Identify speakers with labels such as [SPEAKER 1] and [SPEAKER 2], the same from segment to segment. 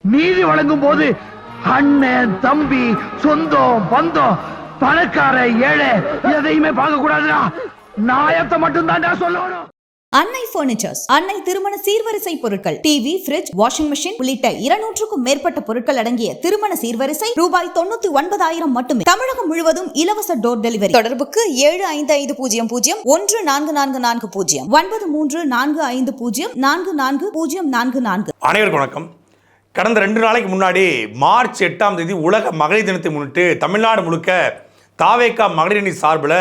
[SPEAKER 1] நீதி வழங்கும் போது அண்ணன் தம்பி சொந்தம் பந்தம் பணக்கார ஏழை எதையுமே பார்க்க கூடாதுடா. நாயத்தை மட்டும் தான்டா சொல்லணும்.
[SPEAKER 2] அன்னை பர்னிச்சர்ஸ், அன்னை திருமண சீர்வரிசை பொருட்கள், டிவி, ஃபிரிட்ஜ், வாஷிங் மெஷின் உள்ளிட்ட 200க்கும் மேற்பட்ட பொருட்கள் அடங்கிய திருமண சீர்வரிசை ரூபாய் 99,000 மட்டுமே. தமிழகம் முழுவதும் இலவச டோர் டெலிவரி. தொடர்புக்கு 7550144440 9345044044.
[SPEAKER 3] அனைவருக்கும் வணக்கம். கடந்த 2 நாளைக்கு முன்னாடி மார்ச் 8ஆம் தேதி உலக மகளிர் தினத்தை முன்னிட்டு தமிழ்நாடு முழுக்க தாவேகா மகளிரணி சார்பில்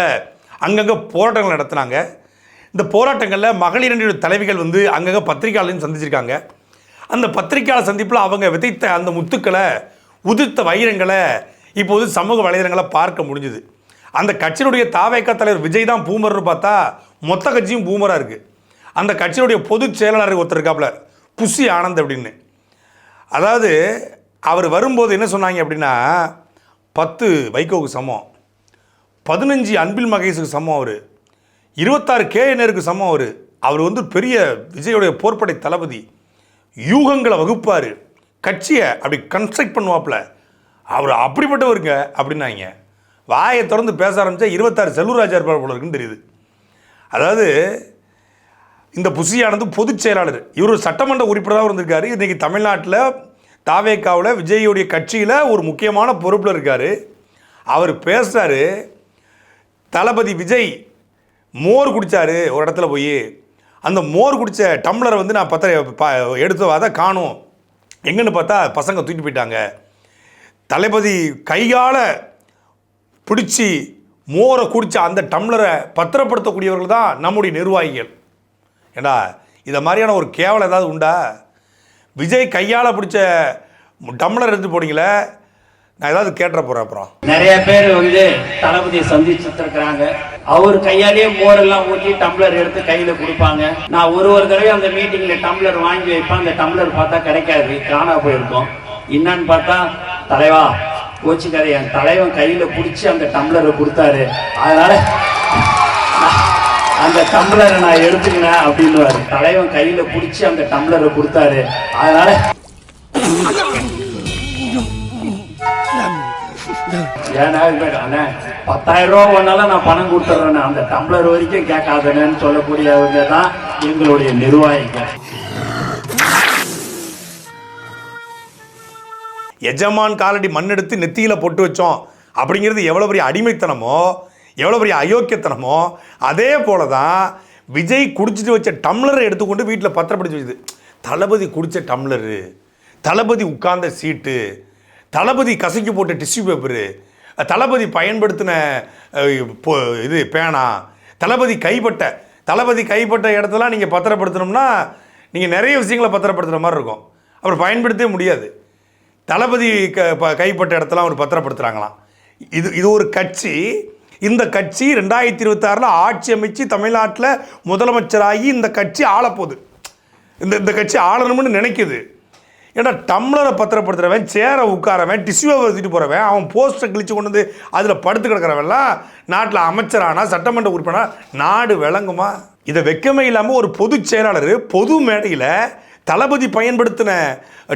[SPEAKER 3] அங்கங்கே போராட்டங்கள் நடத்தினாங்க. இந்த போராட்டங்களில் மகளிரணியோட தலைவிகள் அங்கங்கே பத்திரிகையாளரையும் சந்திச்சிருக்காங்க. அந்த பத்திரிகையாளர் சந்திப்பில் அவங்க விதைத்த அந்த முத்துக்களை, உதிர்த்த வைரங்களை இப்போது சமூக வலைதளங்களை பார்க்க முடிஞ்சுது. அந்த கட்சியினுடைய தாவேகா தலைவர் விஜய் தான் பூமர்னு பார்த்தா மொத்த கட்சியும் பூமராக இருக்குது. அந்த கட்சியினுடைய பொதுச் செயலாளர் ஒருத்தர் இருக்காப்புல, புஷி ஆனந்த் அப்படின்னு. அதாவது அவர் வரும்போது என்ன சொன்னாங்க அப்படின்னா, 10 வைகோவுக்கு சமம், 15 அன்பில் மகேஷுக்கு சமம், அவர் 26 KNருக்கு சமம். அவர் பெரிய விஜயோடைய போர்ப்படை தளபதி, யூகங்களை வகுப்பார், கட்சியை அப்படி கன்ஸ்ட்ரக்ட் பண்ணுவாப்புல, அவர் அப்படிப்பட்டவருங்க அப்படின்னாங்க. வாயை திறந்து பேச ஆரம்பித்தா 26 செல்லூர்ராஜா இருப்பார் போல இருக்குன்னு தெரியுது. அதாவது இந்த புஷியானது பொதுச் செயலாளர், இவர் ஒரு சட்டமன்ற உறுப்பினராக இருந்திருக்காரு. இன்றைக்கி தமிழ்நாட்டில் தாவேகாவில் விஜயோடைய கட்சியில் ஒரு முக்கியமான பொறுப்பில் இருக்கார். அவர் பேசுகிறாரு, தளபதி விஜய் மோர் குடித்தார் ஒரு இடத்துல போய், அந்த மோர் குடித்த டம்ளரை நான் எடுத்து அதை காணும், எங்கன்னு பார்த்தா பசங்க தூக்கிட்டு போயிட்டாங்க. தளபதி கையால் பிடிச்சி மோரை குடித்த அந்த டம்ளரை பத்திரப்படுத்தக்கூடியவர்கள் தான் நம்முடைய நிர்வாகிகள். ஏண்டா இதை மாதிரியான ஒரு கேவலம் ஏதாவது உண்டா? விஜய் கையால் பிடிச்ச டம்ளர் எடுத்து போனீங்களே, நான் ஏதாவது கேட்ட போகிறேன். அப்புறம்
[SPEAKER 4] நிறைய பேர் தளபதியை சந்திச்சுட்டு இருக்கிறாங்க. அவர் கையாலேயே மோரெல்லாம் ஊற்றி டம்ளர் எடுத்து கையில கொடுப்பாங்க. நான் ஒரு தடவை அந்த மீட்டிங்ல டம்ளர் வாங்கி வைப்பேன். அந்த டம்ளர் பார்த்தா கிடைக்காது, காணா போயிருக்கும். என்னன்னு பார்த்தா, தலைவா கோச்சிக்காரு, என் தலைவன் கையில பிடிச்சி அந்த டம்ளரை கொடுத்தாரு, அதனால அந்த டம்ளரை நான் எடுத்துக்கினேன் அப்படின்னு. தலைவன் கையில பிடிச்சி அந்த டம்ளரை கொடுத்தாரு, அதனால ஏன்னா 10,000 ரூபா ஒன்னாலும் நான் பணம் கொடுத்துட்றேன், அந்த டம்ளர் வரைக்கும் கேட்காதேன்னு சொல்லக்கூடியவங்க தான் எங்களுடைய நிர்வாகிகள்.
[SPEAKER 3] எஜமான் காலடி மண்ணெடுத்து நெத்தியில் போட்டு வச்சோம் அப்படிங்கிறது எவ்வளோ பெரிய அடிமைத்தனமோ, எவ்வளோ பெரிய அயோக்கியத்தனமோ, அதே போல தான் விஜய் குடிச்சிட்டு வச்ச டம்ளரை எடுத்துக்கொண்டு வீட்டில் பத்திரப்படுத்தி வச்சுது. தளபதி குடித்த டம்ளரு, தளபதி உட்கார்ந்த சீட்டு, தளபதி கசக்கி போட்ட டிஷ்யூ பேப்பரு, தளபதி பயன்படுத்தின பேனா, தளபதி கைப்பட்ட இடத்தெல்லாம் நீங்கள் பத்திரப்படுத்தணும்னா நீங்கள் நிறைய விஷயங்களை பத்திரப்படுத்துகிற மாதிரி இருக்கும். அப்புறம் பயன்படுத்தவே முடியாது. தளபதி கைப்பட்ட இடத்தெல்லாம் அவர் பத்திரப்படுத்துகிறாங்களாம். இது ஒரு கட்சி. இந்த கட்சி 2026 ஆட்சி அமைச்சு தமிழ்நாட்டில் முதலமைச்சராகி இந்த கட்சி ஆளப்போகுது. இந்த கட்சி ஆளணும்னு நினைக்குது. ஏன்னா டம்ளரை பத்திரப்படுத்துகிறவன், சேரை உட்காரவன், டிஷ்யூவை வச்சுட்டு போகிறவன், அவன் போஸ்டரை கிழிச்சு கொண்டு அதில் படுத்து கிடக்கிறவன்லாம் நாட்டில் அமைச்சரானா, சட்டமன்ற உறுப்பினரா, நாடு விளங்குமா? இதை வெக்கமே இல்லாமல் ஒரு பொதுச் செயலாளர் பொது மேடையில் தளபதி பயன்படுத்தின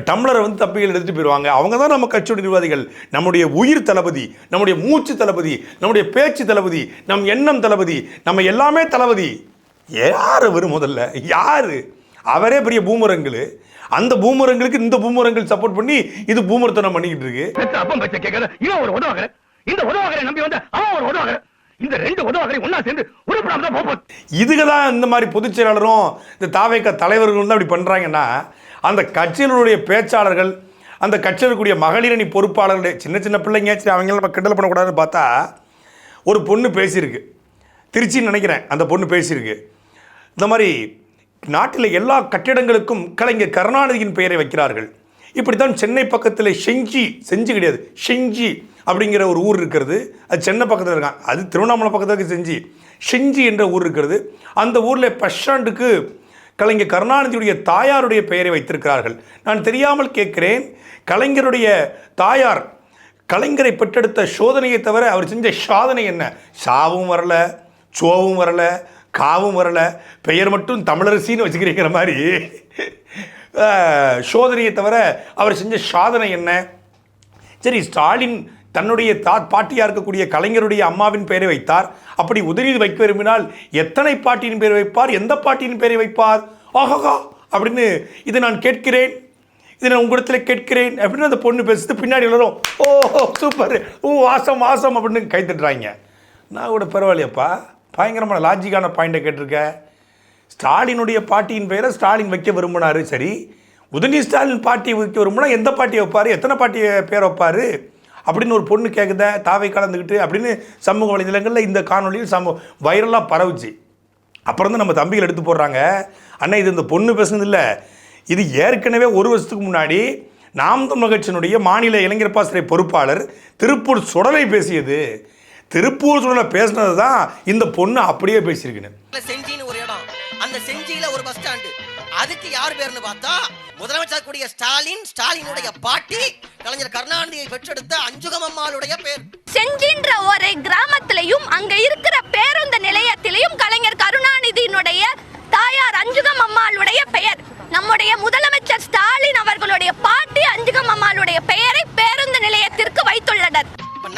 [SPEAKER 3] டம்ளரை தப்பிகள் எடுத்துகிட்டு போயிடுவாங்க. அவங்க தான் நம்ம கட்சியோட நிர்வாகிகள், நம்முடைய உயிர் தளபதி, நம்முடைய மூச்சு தளபதி, நம்முடைய பேச்சு தளபதி, நம் எண்ணம் தளபதி, நம்ம எல்லாமே தளபதி. யார் வரும் முதல்ல? யார்? அவரே பெரிய பூமரங்கள். அந்த பூமரங்களுக்கு இந்த பூமரங்கள் சப்போர்ட் பண்ணி இது பூமரத்தனம் பண்ணிக்கிட்டு இருக்கு.
[SPEAKER 1] ஒரு உதவாக இந்த உதவாக நம்பி வந்த அவன் ஒரு உதவாக, இந்த 2 உதவாக ஒன்னா சேர்ந்து ஒரு
[SPEAKER 3] இதுக்கு தான் இந்த மாதிரி பொதுச் செயலாளரும் இந்த தாவேகா தலைவர்களும் தான் அப்படி பண்ணுறாங்கன்னா, அந்த கட்சியினுடைய பேச்சாளர்கள், அந்த கட்சியில் இருக்கக்கூடிய மகளிரணி பொறுப்பாளர்களுடைய சின்ன பிள்ளைங்க, அவங்கள நம்ம கிண்டல் பண்ணக்கூடாதுன்னு பார்த்தா ஒரு பொண்ணு பேசியிருக்கு, திருச்சின்னு நினைக்கிறேன். அந்த பொண்ணு பேசியிருக்கு, இந்த மாதிரி நாட்டில் எல்லா கட்டிடங்களுக்கும் கலைஞர் கருணாநிதியின் பெயரை வைக்கிறார்கள். இப்படித்தான் சென்னை பக்கத்தில் செஞ்சி கிடையாது, செஞ்சி அப்படிங்கிற ஒரு ஊர் இருக்கிறது. அது சென்னை பக்கத்தில் இருக்கான், அது திருவண்ணாமலை பக்கத்தில் செஞ்சி என்ற ஊர் இருக்கிறது. அந்த ஊரில் பஸ் ஸ்டாண்டுக்கு கலைஞர் கருணாநிதியுடைய தாயாருடைய பெயரை வைத்திருக்கிறார்கள். நான் தெரியாமல் கேட்குறேன், கலைஞருடைய தாயார் கலைஞரை பெற்றெடுத்த சோதனையை தவிர அவர் செஞ்ச சாதனை என்ன? சாவும் வரல, சோவும் வரல, காவும் வரல, பெயர் மட்டும் தமிழரசின்னு வச்சுக்கிறீங்கிற மாதிரி சோதனையை தவிர அவர் செஞ்ச சாதனை என்ன? சரி, ஸ்டாலின் தன்னுடைய பாட்டியாக இருக்கக்கூடிய கலைஞருடைய அம்மாவின் பெயரை வைத்தார். அப்படி உதயநிதி வைக்க விரும்பினால் எத்தனை பாட்டியின் பெயரை வைப்பார், எந்த பாட்டியின் பெயரை வைப்பார்? ஆஹா அப்படின்னு இதை நான் கேட்கிறேன், இதை நான் உங்களிடத்தில் கேட்கிறேன் அப்படின்னு அந்த பொண்ணு பேசுறது. பின்னாடி எல்லாரும் ஓஹோ சூப்பர், வாசம் வாசம் அப்படின்னு கை தட்டுறாங்க. நான் கூட பரவாயில்லையப்பா, பயங்கரமான லாஜிக்கான பாயிண்டை கேட்டிருக்கேன். ஸ்டாலினுடைய பாட்டியின் பெயரை ஸ்டாலின் வைக்க விரும்பினார். சரி, உதயநிதி ஸ்டாலின் பாட்டியை வைக்க விரும்பினா எந்த பாட்டியை வைப்பார், எத்தனை பாட்டியை பேர் வைப்பார் அப்படின்னு ஒரு பொண்ணு கேட்குத தாவை கலந்துக்கிட்டு அப்படின்னு சமூக வலைதளங்களில் இந்த காணொலியில் வைரலாக பரவுச்சு. அப்புறம் தான் நம்ம தம்பிகள் எடுத்து போடுறாங்க, அண்ணா இது இந்த பொண்ணு பேசுனது இல்லை, இது ஏற்கனவே ஒரு வருஷத்துக்கு முன்னாடி நாம் தமிழர் கட்சியினுடைய மாநில இளைஞர் பாசறை பொறுப்பாளர் திருப்பூர் சுடலை பேசியது. திருப்பூர் சுடலை பேசினது தான் இந்த பொண்ணு அப்படியே பேசியிருக்குன்னு.
[SPEAKER 5] செஞ்சின்னு ஒரு இடம், அந்த செஞ்சியில ஒரு பஸ் ஸ்டாண்டு, அதுக்கு யார் பேர்னு பார்த்தா முதலமைச்சர் கூடிய ஸ்டாலின், ஸ்டாலினுடைய பாட்டி கலைஞர் கருணாநிதியை பெற்றெடுத்த அஞ்சுகம் அம்மாளுடைய பேர்.
[SPEAKER 6] செஞ்சின்ற ஒரு கிராமத்திலையும் அங்க இருக்கிற பேருந்து நிலையத்திலையும் கலைஞர் கருணாநிதியினுடைய தாயார் அஞ்சுகம் அம்மாளுடைய பெயர். நம்முடைய முதலமைச்சர் ஸ்டாலின் அவர்களுடைய பாட்டி அஞ்சுகம் அம்மாளுடைய பெயரை பேருந்து நிலையத்திற்கு வைத்துள்ளனர்.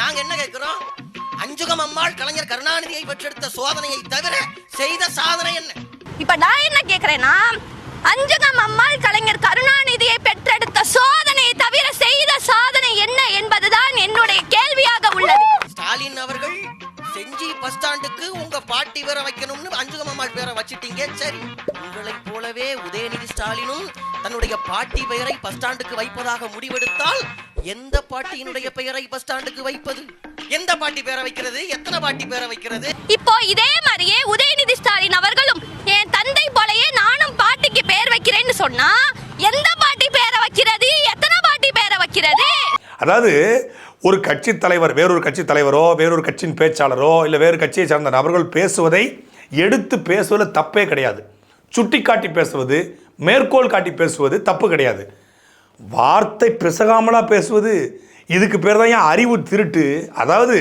[SPEAKER 5] நாங்க என்ன கேட்கிறோம், அஞ்சுகம் அம்மாள் கலைஞர் கருணாநிதியை பெற்றெடுத்த சோதனையை தவிர செய்த சாதனை என்ன?
[SPEAKER 6] இப்ப நான் என்ன கேக்குறேன்னா, அஞ்சுகம் அம்மாள் கலைஞர் கருணாநிதியை பெற்றெடுத்த சோதனையை தவிர செய்த சாதனை என்ன என்பதுதான் என்னுடைய கேள்வியாக உள்ளது.
[SPEAKER 5] ஸ்டாலின் அவர்கள் செஞ்சி பஸ் ஸ்டாண்டுக்கு உங்க பாட்டி பேரை வைக்கணும்னு அஞ்சுகம் அம்மாள் பேரை வச்சிட்டீங்க. சரி, உங்களைப் போலவே உதயநிதி ஸ்டாலினும் தன்னுடைய பாட்டி பெயரை பஸ் ஸ்டாண்டுக்கு வைப்பதாக முடிவெடுத்தால் எந்த பாட்டியினுடைய பெயரை பஸ் ஸ்டாண்டுக்கு வைப்பது, எந்த பாட்டி பேரை வைக்கிறது, எத்தனை பாட்டி பேரை வைக்கிறது?
[SPEAKER 6] இப்போ இதே மாதிரியே உதயநிதி ஸ்டாலின் அவர்களும் என் தந்தை போலயே நானும் பாட்டிக்கு பேர் வைக்கிறேன்னு சொன்னா எந்த பாட்டி பேரை வைக்கிறது, எத்தனை பாட்டி பேரை வைக்கிறது?
[SPEAKER 3] அதாவது ஒரு கட்சி தலைவர் வேறொரு கட்சி தலைவரோ வேறொரு கட்சியின் பேச்சாளரோ இல்லை வேறு கட்சியை சார்ந்த நபர்கள் பேசுவதை எடுத்து பேசுவதில் தப்பே கிடையாது. சுட்டி காட்டி பேசுவது, மேற்கோள் காட்டி பேசுவது தப்பு கிடையாது. வார்த்தை பிசகாமலா பேசுவது, இதுக்கு பேர் தான் ஏன் அறிவு திருட்டு. அதாவது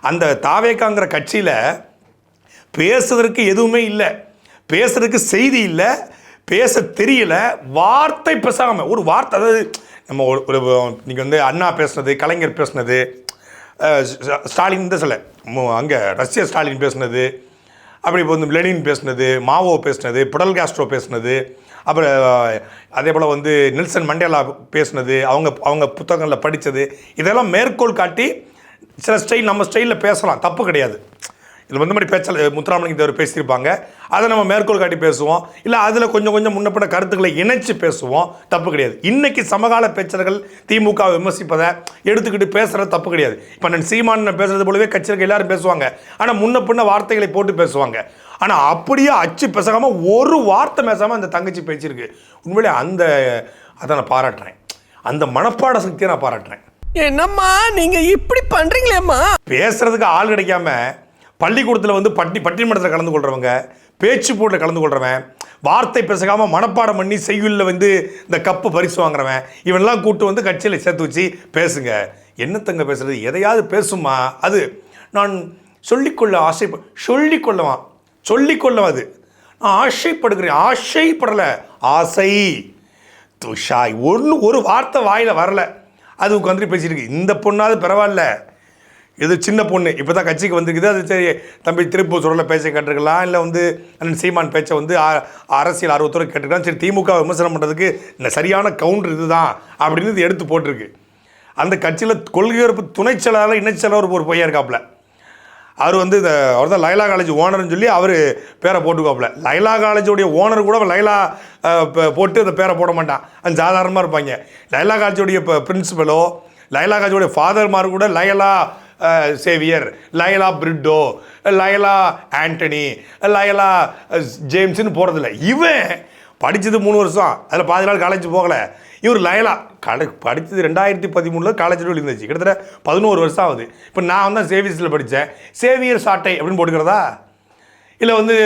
[SPEAKER 3] அந்த தாவேக்காங்கிற கட்சியில் பேசுறதுக்கு எதுவுமே இல்லை, பேசுறதுக்கு செய்தி இல்லை, பேச தெரியல, வார்த்தை பேசாமல் ஒரு வார்த்தை. அதாவது நம்ம ஒரு நீங்கள் வந்து அண்ணா பேசுனது, கலைஞர் பேசுனது, ஸ்டாலின் தான் சொல்ல அங்கே ரஷ்ய ஸ்டாலின் பேசுனது, அப்படி இப்போ வந்து லெனின் பேசுனது, மாவோ பேசுனது, பிடல் காஸ்ட்ரோ பேசுனது, அப்புறம் அதே போல் வந்து நெல்சன் மண்டேலா பேசுனது, அவங்க புத்தகங்களில் படித்தது, இதெல்லாம் மேற்கோள் காட்டி சில ஸ்டைல் நம்ம ஸ்டைலில் பேசலாம், தப்பு கிடையாது. இதில் வந்து மாதிரி பேச்சாளர் முத்துராமலிங்க தேவர் பேசியிருப்பாங்க, அதை நம்ம மேற்கோள் காட்டி பேசுவோம், இல்லை அதில் கொஞ்சம் கொஞ்சம் முன்னப்பட்ட கருத்துக்களை இணைச்சி பேசுவோம், தப்பு கிடையாது. இன்றைக்கி சமகால பேச்சாளர்கள் திமுக விமர்சிப்பதை எடுத்துக்கிட்டு பேசுகிறது தப்பு கிடையாது. இப்போ நான் சீமான் பேசுகிறது போலவே கட்சிகள் எல்லாரும் பேசுவாங்க, ஆனால் முன்ன பின்ன வார்த்தைகளை போட்டு பேசுவாங்க. ஆனால் அப்படியே அச்சு பேசாமல் ஒரு வார்த்தை பேசாமல் அந்த தங்கச்சி பேச்சிருக்கு. உண்மையிலே அதை நான் பாராட்டுறேன், அந்த மனப்பாட சக்தியை நான் பாராட்டுறேன்.
[SPEAKER 7] என்னம்மா நீங்க இப்படி பண்றீங்களேம்மா?
[SPEAKER 3] பேசுறதுக்கு ஆள் கிடைக்காம பள்ளிக்கூடத்தில் வந்து பட்டிமன்றத்தில் கலந்து கொள்றவங்க, பேச்சு போட்டில் கலந்து கொள்றவன், வார்த்தை பேசாமல் மனப்பாடம் பண்ணி செய்யுளில் வந்து இந்த கப்பு பரிசு வாங்குறவன், இவனெல்லாம் கூப்பிட்டு வந்து கட்சியில் சேர்த்து வச்சு பேசுங்க. என்னத்தங்க பேசுறது, எதையாவது பேசுமா? அது நான் சொல்லிக்கொள்ளவா அது நான் ஆசைப்படுகிறேன், ஆசைப்படலை, ஆசை துஷாய் ஒரு வார்த்தை வாயில் வரல, அது உட்காந்து பேசியிருக்கு. இந்த பொண்ணாவது பரவாயில்ல, இது சின்ன பொண்ணு இப்போ தான் கட்சிக்கு வந்துருக்குது, அது சரி தம்பி திருப்பூர் சுடலை பேச்சை கேட்டிருக்கலாம், இல்லை வந்து அண்ணன் சீமான் பேச்சை வந்து அரசியல் ஆர்வத்தோடு கேட்டிருக்கலாம். சரி, திமுக விமர்சனம் பண்ணுறதுக்கு இந்த சரியான கவுண்டர் இது தான் அப்படின்னு இது எடுத்து போட்டிருக்கு. அந்த கட்சியில் கொள்கையேற்பு துணை செயலாளர் இணைச் செயலாளர் ஒரு பையன் இருக்காப்புல, அவர் வந்து அவர் தான் லைலா காலேஜ் ஓனர்னு சொல்லி அவர் பேரை போட்டுக்காப்புல. லைலா காலேஜோடைய ஓனர் கூட லைலா போட்டு அந்த பேரை போட மாட்டான், அது சாதாரணமாக இருப்பாங்க. லைலா காலேஜோடைய பிரின்சிபலோ லைலா காலேஜோடைய ஃபாதர்மார் கூட லைலா சேவியர், லைலா பிரிட்டோ, லைலா ஆண்டனி, லைலா ஜேம்ஸ்னு போகிறதில்ல. இவன் படித்தது 3 வருஷம், அதில் பாதி நாள் காலேஜ் போகலை. இவர் லைலா படித்தது 2013 காலேஜில் இருந்துச்சு, கிட்டத்தட்ட 11 வருஷம் ஆகுது. இப்போ நான் தான் சேவியர்ஸில் படித்தேன், சேவியர் சாட்டை அப்படின்னு போட்டுக்கிறதா, இல்லை வந்து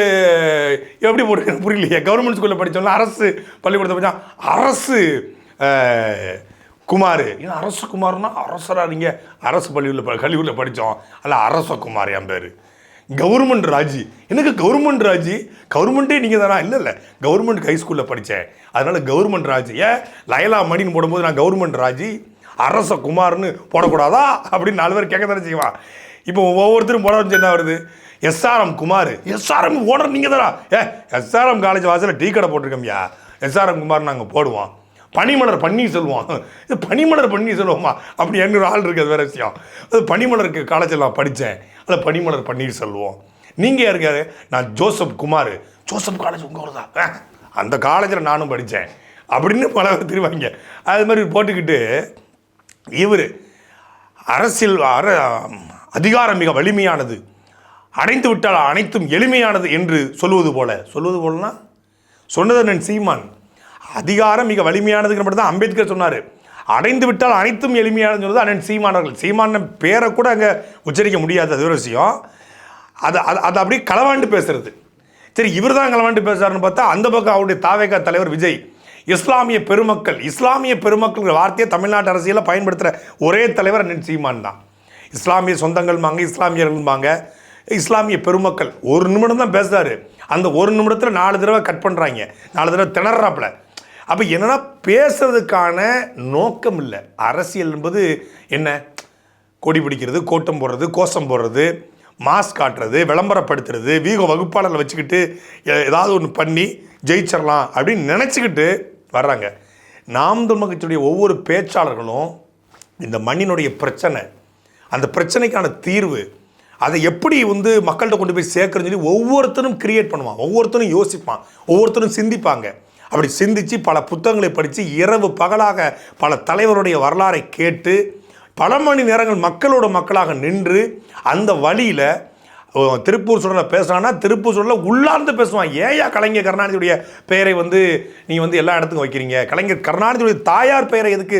[SPEAKER 3] எப்படி போட்டுக்கிறேன் புரியலையே. கவர்மெண்ட் ஸ்கூலில் படித்தோம்னா அரசு பள்ளிக்கூடத்தை படித்தோம், அரசு குமார், ஏன்னா அரசு குமார்னா அரசராக நீங்கள் அரசு கல்லூரியில் படித்தோம், அல்ல அரச குமார் என் பேர். கவர்மெண்ட் ராஜி. எனக்கு கவர்மெண்ட் ராஜி, கவர்மெண்ட்டே நீங்கள் தானா? இல்லை கவர்மெண்ட் ஹைஸ்கூலில் படித்தேன், அதனால் கவர்மெண்ட் ராஜி. ஏன் லயலா மணின்னு போடும்போது நான் கவர்மெண்ட் ராஜி அரச குமார்னு போடக்கூடாதா அப்படின்னு 4 பேர் கேட்க தானே செய்வான். இப்போ ஒவ்வொருத்தரும் போட வச்சு என்ன வருது? SRM குமார், SRM ஓனர் நீங்கள் தானா? SRM காலேஜ் வாசலில் டீ கடை போட்டிருக்கோம்யா, SRM குமார் நாங்கள் போடுவோம். பனிமலர் பன்னீர்செல்வம், இது பனிமலர் பன்னீர்செல்வமா அப்படி எங்க ஆள் இருக்குது, அது வேற விஷயம். அது பனிமலருக்கு காலேஜில் நான் படித்தேன், அதில் பனிமலர் பன்னீர்செல்வம். நீங்கள் யாருக்காரு? நான் ஜோசப் குமார், ஜோசப் காலேஜ் உங்கள் ஊர் தான், அந்த காலேஜில் நானும் படித்தேன் அப்படின்னு பல பேர் திருவாங்க. அது மாதிரி போட்டுக்கிட்டு இவர் அரசியல் அதிகாரம் மிக வலிமையானது, அடைந்து விட்டால் அனைத்தும் எளிமையானது என்று சொல்லுவது போலனா சொன்னது அண்ணன் சீமான். அதிகாரம் மிக வலிமையானதுக்கு மட்டும் தான் அம்பேத்கர் சொன்னார். அடைந்து விட்டால் அனைத்தும் எளிமையானது சொன்னது அண்ணன் சீமானவர்கள். சீமான பேரை கூட அங்கே உச்சரிக்க முடியாது, அது ஒரு விஷயம். அதை அப்படியே களவாண்டு பேசுறது. சரி, இவர் தான் களவாண்டு பேசுறாருன்னு பார்த்தா அந்த பக்கம் அவருடைய தாவேகா தலைவர் விஜய் இஸ்லாமிய பெருமக்கள் வார்த்தையை தமிழ்நாட்டு அரசியலில் பயன்படுத்துகிற ஒரே தலைவர் அண்ணன் சீமான் தான். இஸ்லாமிய சொந்தங்கள்மாங்க, இஸ்லாமியர்கள்மாங்க, இஸ்லாமிய பெருமக்கள். 1 நிமிடம் தான் பேசுகிறாரு, அந்த 1 நிமிடத்தில் 4 தடவை கட் பண்ணுறாங்க, 4 தடவை திணறாப்புல. அப்போ என்னன்னா பேசுறதுக்கான நோக்கம் இல்லை. அரசியல் என்பது என்ன? கொடி பிடிக்கிறது, கோட்டம் போடுறது, கோஷம் போடுறது, மாஸ்க் காட்டுறது, விளம்பரப்படுத்துறது, வீக வகுப்பாளர்களை வச்சுக்கிட்டு ஏதாவது ஒன்று பண்ணி ஜெயிச்சிடலாம் அப்படின்னு நினச்சிக்கிட்டு வர்றாங்க. நாம் தமிழர் கட்சியுடைய ஒவ்வொரு பேச்சாளர்களும் இந்த மண்ணினுடைய பிரச்சனை, அந்த பிரச்சனைக்கான தீர்வு, அதை எப்படி மக்கள்கிட்ட கொண்டு போய் சேர்க்கறதுன்னு சொல்லி ஒவ்வொருத்தரும் கிரியேட் பண்ணுவான், ஒவ்வொருத்தரும் யோசிப்பான், ஒவ்வொருத்தரும் சிந்திப்பாங்க. அப்படி சிந்தித்து பல புத்தகங்களை படித்து இரவு பகலாக பல தலைவருடைய வரலாறை கேட்டு பல மணி நேரங்கள் மக்களாக நின்று அந்த வழியில் திருப்பூர் சூழலில் பேசுகிறான்னா திருப்பூர் சூழலில் உள்ளார்ந்து பேசுவான். ஏயா கலைஞர் கருணாநிதியுடைய பெயரை நீ எல்லா இடத்துக்கும் வைக்கிறீங்க? கலைஞர் கருணாநிதியுடைய தாயார் பெயரை எதுக்கு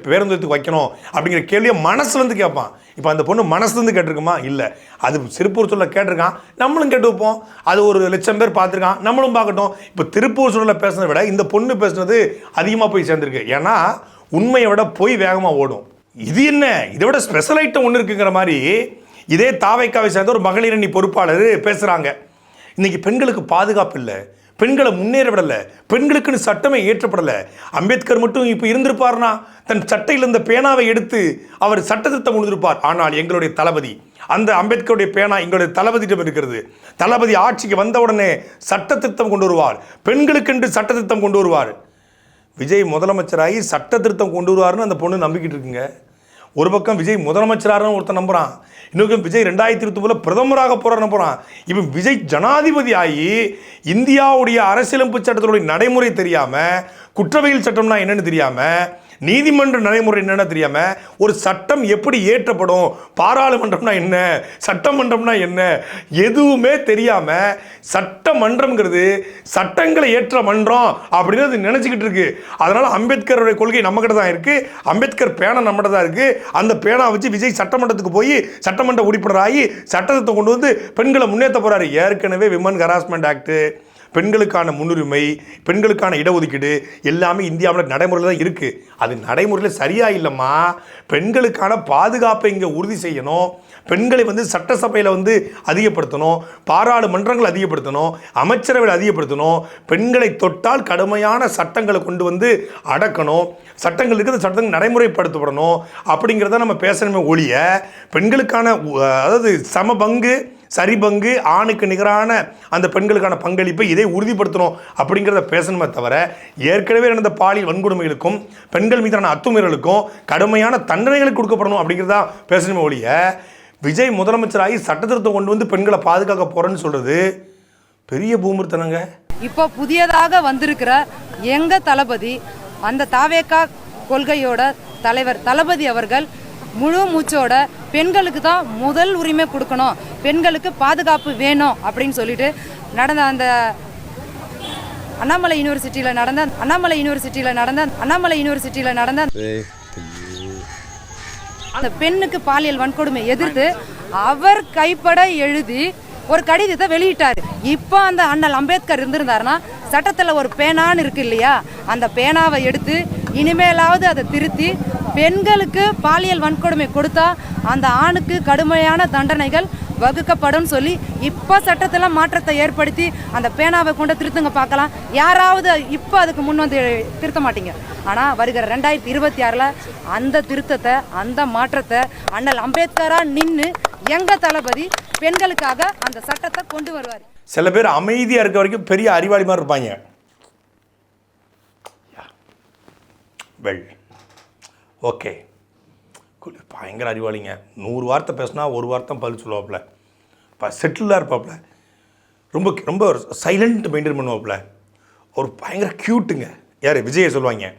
[SPEAKER 3] பேருந்தத்துக்கு வைக்கணும் அப்படிங்கிற கேள்வியை மனசுலேருந்து கேட்பான். இப்போ அந்த பொண்ணு மனசுலேருந்து கேட்டிருக்குமா? இல்லை, அது திருப்பூர் சூழலில் கேட்டிருக்கான், நம்மளும் கேட்டு வைப்போம். அது 1,00,000 பேர் பார்த்துருக்கான், நம்மளும் பார்க்கட்டும். இப்போ திருப்பூர் சூழலில் பேசுனதை விட இந்த பொண்ணு பேசுனது அதிகமாக போய் சேர்ந்துருக்கு. ஏன்னா உண்மையை விட போய் வேகமாக ஓடும். இது என்ன, இதை விட ஸ்பெஷல் ஐட்டம் ஒன்று இருக்குங்கிற மாதிரி இதே தாவைக்காவை சேர்ந்த ஒரு மகளிர் அணி பொறுப்பாளர் பேசுகிறாங்க. இன்றைக்கி பெண்களுக்கு பாதுகாப்பு இல்லை, பெண்களை முன்னேற விடலை, பெண்களுக்குன்னு சட்டமே ஏற்றப்படலை. அம்பேத்கர் மட்டும் இப்போ இருந்திருப்பார்னா தன் சட்டையில் இருந்த பேனாவை எடுத்து அவர் சட்ட திருத்தம் கொண்டிருப்பார். ஆனால் எங்களுடைய தளபதி, அந்த அம்பேத்கருடைய பேனா எங்களுடைய தளபதியிடம் இருக்கிறது. தளபதி ஆட்சிக்கு வந்த உடனே சட்ட திருத்தம் கொண்டு வருவார், பெண்களுக்கென்று சட்ட திருத்தம் கொண்டு வருவார். விஜய் முதலமைச்சராகி சட்ட திருத்தம் கொண்டு வருவார்னு அந்த பொண்ணு நம்பிக்கிட்டு இருக்குங்க. ஒரு பக்கம் விஜய் முதலமைச்சராகனு ஒருத்தன் நம்புகிறான், இன்னொரு விஜய் 2029 பிரதமராக போகிற நம்புகிறான். இப்போ விஜய் ஜனாதிபதி ஆகி இந்தியாவுடைய அரசியலமைப்பு சட்டத்தினுடைய நடைமுறை தெரியாமல், குற்றவியல் சட்டம்னா என்னென்னு தெரியாமல், நீதிமன்ற நடைமுறை என்னென்ன தெரியாமல், ஒரு சட்டம் எப்படி ஏற்றப்படும், பாராளுமன்றம்னா என்ன, சட்டமன்றம்னா என்ன, எதுவுமே தெரியாமல் சட்டமன்றம்ங்கிறது சட்டங்களை ஏற்ற மன்றம் அப்படின்னு அது நினச்சிக்கிட்டு இருக்கு. அதனால் அம்பேத்கருடைய கொள்கை நம்மகிட்ட தான் இருக்குது, அம்பேத்கர் பேனா நம்மகிட்ட தான் இருக்குது. அந்த பேனா வச்சு விஜய் சட்டமன்றத்துக்கு போய் சட்டமன்ற உறுப்பினராகி சட்டத்தை கொண்டு வந்து பெண்களை முன்னேற்ற போகிறாரு. ஏற்கனவே விமன் ஹராஸ்மெண்ட் ஆக்டு, பெண்களுக்கான முன்னுரிமை, பெண்களுக்கான இடஒதுக்கீடு எல்லாமே இந்தியாவில் நடைமுறையில் தான் இருக்குது. அது நடைமுறையில் சரியாக இல்லைம்மா. பெண்களுக்கான பாதுகாப்பை இங்கே உறுதி செய்யணும், பெண்களை சட்டசபையில் அதிகப்படுத்தணும், பாராளுமன்றங்கள் அதிகப்படுத்தணும், அமைச்சரவையில் அதிகப்படுத்தணும், பெண்களை தொட்டால் கடுமையான சட்டங்களை கொண்டு அடக்கணும், சட்டங்கள் இருக்கிற சட்டங்கள் நடைமுறைப்படுத்தப்படணும் அப்படிங்கிறத நம்ம பேசணுமே ஒழிய பெண்களுக்கான அதாவது சம பங்கு சரி பங்கு, ஆணுக்கு நிகரான அந்த பெண்களுக்கான பங்களிப்பை இதை உறுதிப்படுத்தணும் அப்படிங்கிறத பேசணுமே தவிர ஏற்கனவே நடந்த பாலியல் வன்கொடுமைகளுக்கும் பெண்கள் மீதான அத்துமீறலுக்கும் கடுமையான தண்டனைகளுக்கு கொடுக்கப்படணும் அப்படிங்கிறதா பேசணுமே ஒழிய விஜய் முதலமைச்சராகி சட்டத்திருத்தம் கொண்டு பெண்களை பாதுகாக்க போறேன்னு சொல்றது பெரிய பூமிர்த்தனங்க.
[SPEAKER 8] இப்போ புதியதாக வந்திருக்கிற எங்க தளபதி, அந்த தாவேகா கொள்கையோட தலைவர் தளபதி அவர்கள் முழு மூச்சோட பெண்களுக்கு தான் முதல் உரிமை கொடுக்கணும், பெண்களுக்கு பாதுகாப்பு வேணும் அப்படின்னு சொல்லிட்டு நடந்த அந்த அண்ணாமலை யூனிவர்சிட்டியில் நடந்த அந்த பெண்ணுக்கு பாலியல் வன்கொடுமை எதிர்த்து அவர் கைப்பட எழுதி ஒரு கடிதத்தை வெளியிட்டார். இப்போ அந்த அண்ணல் அம்பேத்கர் இருந்திருந்தாருன்னா சட்டத்தில் ஒரு பேனான்னு இருக்கு இல்லையா, அந்த பேனாவை எடுத்து இனிமேலாவது அதை திருத்தி பெண்களுக்கு பாலியல் வன்கொடுமை கொடுத்தா அந்த ஆணுக்கு கடுமையான தண்டனைகள் வகுக்கப்படும் சொல்லி இப்போ சட்டத்தில் மாற்றத்தை ஏற்படுத்தி அந்த பேனாவை கொண்டு திருத்துங்க பார்க்கலாம். யாராவது இப்போ அதுக்கு முன் வந்து திருத்த மாட்டீங்க. ஆனால் வருகிற 2026 அந்த திருத்தத்தை, அந்த மாற்றத்தை அண்ணல் அம்பேத்கரா நின்று எங்கள் தளபதி பெண்களுக்காக அந்த சட்டத்தை கொண்டு வருவார்.
[SPEAKER 3] சில பேர் அமைதியாக இருக்க வரைக்கும் பெரிய அறிவாளி மாதிரி இருப்பாங்க. வெல் ஓகே, பயங்கர அறிவாளிங்க. 100 வார்த்தை பேசினா 1 வார்த்தை பதில் சொல்லுவாப்புல. செட்டிலாக இருப்பாப்புல. ரொம்ப ரொம்ப சைலண்ட் மெயின்டைன் பண்ணுவாப்புல. ஒரு பயங்கர க்யூட்டுங்க. யார்? விஜயை சொல்லுவாங்க.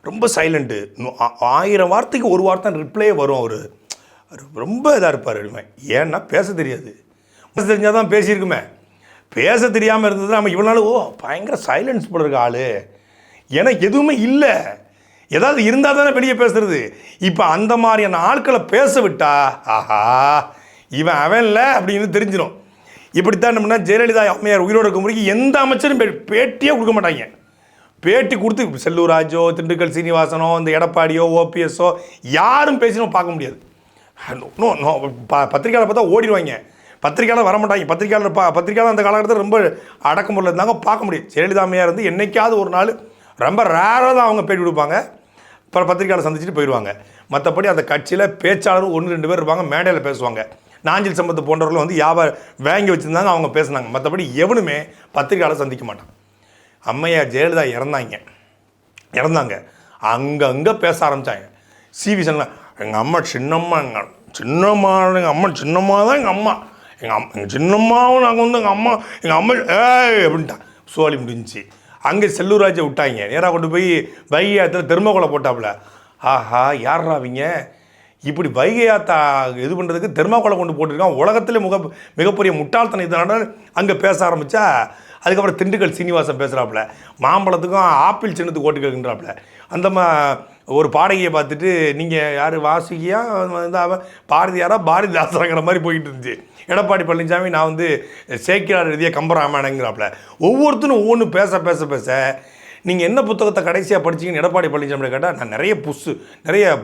[SPEAKER 3] ரொம்ப சைலண்ட்டு. 1000 வார்த்தைக்கு 1 வார்த்தை ரிப்ளே வரும். அவர் ரொம்ப இதாக இருப்பார். ஏன்னா பேச தெரியாது. பேச தெரிஞ்சால் தான் பேசியிருக்குமே. பேச தெரியாமல் இருந்தது நம்ம இவ்வளோ நாள் பயங்கர சைலன்ஸ் போட இருக்க ஆள். ஏன்னா எதுவுமே இல்லை. ஏதாவது இருந்தால் தானே வெளியே பேசுறது. இப்போ அந்த மாதிரியான ஆட்களை பேச விட்டா ஆஹா இவன் அவன் இல்லை அப்படின்னு தெரிஞ்சிடும். இப்படித்தான் நம்மனா ஜெயலலிதா அம்மையார் உயிரோடு இருக்க முடியும் எந்த அமைச்சரும் பேட்டியே கொடுக்க மாட்டாங்க. பேட்டி கொடுத்து செல்லூர் ராஜோ, திண்டுக்கல் சீனிவாசனோ, இந்த எடப்பாடியோ, ஓபிஎஸ்ஸோ யாரும் பேசினோம் பார்க்க முடியாது. பத்திரிக்கையாளர் பார்த்தா ஓடிடுவாங்க. பத்திரிக்கையாளர் வரமாட்டாங்க. பத்திரிக்கையாளர் அந்த காலகட்டத்தில் ரொம்ப அடக்குமுறையில் இருந்தாங்க, பார்க்க முடியும். ஜெயலலிதா அம்மையார் வந்து என்னைக்காவது ஒரு நாள் ரொம்ப ரேராக தான் அவங்க பேட்டி கொடுப்பாங்க. அப்புறம் பத்திரிக்கையாளர் சந்திச்சுட்டு போயிடுவாங்க. மற்றபடி அந்த கட்சியில் பேச்சாளர் 1-2 பேர் இருப்பாங்க, மேடையில் பேசுவாங்க. நாஞ்சில் சம்பத்து போன்றவர்களும் வந்து வாங்கி வச்சுருந்தாங்க, அவங்க பேசுனாங்க. மற்றபடி எவனுமே பத்திரிக்கையாளர் சந்திக்க மாட்டான். அம்மையார் ஜெயலலிதா இறந்தாங்க அங்கங்கே பேச ஆரம்பித்தாங்க. சிவி சங்கர் எங்கள் அம்மா சின்னம்மா, எங்கள் அம்மா சின்னம்மா தான் எங்கள் சின்னம்மாவும் நாங்கள் வந்து எங்கள் அம்மா அப்படின்ட்டான். சோழி முடிஞ்சிச்சு. அங்கே செல்லூராஜை விட்டாங்க. நேராக கொண்டு போய் வைகை ஆற்றுல தெர்மோகோலை போட்டாப்புல. ஆஹா யாரா அவங்க இப்படி வைகை ஆற்றா இது பண்ணுறதுக்கு தெர்மோகோலை கொண்டு போட்டுருக்கான். உலகத்திலே மிகப்பெரிய முட்டாள்தனம் இதனால அங்கே பேச ஆரம்பித்தா. அதுக்கப்புறம் திண்டுக்கல் சீனிவாசன் பேசுகிறாப்புல. மாம்பழத்துக்கும் ஆப்பிள் சின்னத்துக்கு ஓட்டு கேட்குறாப்புல. அந்த ஒரு பாடகையை பார்த்துட்டு நீங்கள் யார் வாசுகியா வந்து அவன் பாரதியாரா பாரதிதாசங்கிற மாதிரி போயிட்டு இருந்துச்சு. எடப்பாடி பழனிசாமி நான் வந்து சேக்கிரார் எழுதிய கம்பராமாயணங்கிறாப்புல. ஒவ்வொருத்தரும் ஒவ்வொன்று பேச நீங்கள் என்ன புத்தகத்தை கடைசியாக படிச்சிங்கன்னு எடப்பாடி பழனிசாமி கேட்டால் நான் நிறைய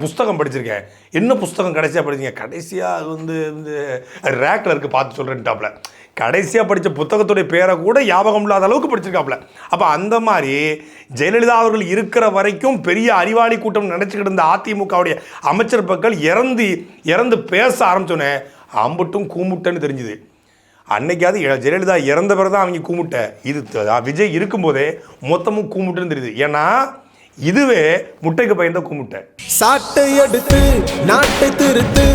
[SPEAKER 3] புஸ்தகம் படிச்சிருக்கேன். என்ன புஸ்தகம் கடைசியாக படிச்சிங்க? கடைசியாக அது வந்து ரேக்கில் இருக்குது பார்த்து சொல்கிறேன்ட்டாப்புல. கடைசியாக படித்த புத்தகத்துடைய பேரை கூட ஞாபகம் இல்லாத அளவுக்கு படிச்சிருக்காப்புல. அப்போ அந்த மாதிரி ஜெயலலிதா அவர்கள் இருக்கிற வரைக்கும் பெரிய அறிவாளி கூட்டம் நினச்சிக்கிட்டு இருந்த அதிமுகவுடைய அமைச்சர் மக்கள் இறந்து பேச ஆரம்பித்தோன்னே அம்பட்டும் கூமுட்டன்னு தெரிஞ்சுது. அன்னைக்காவது ஜெயலலிதா இறந்த பிறகு தான் அவங்க கூமுட்டை. இது விஜய் இருக்கும்போதே மொத்தமும் கூமுட்டுன்னு தெரியுது. ஏன்னா இதுவே முட்டைக்கு பயந்த கூமுட்டை.
[SPEAKER 7] சாட்டை எடுத்து நாட்டை திருத்து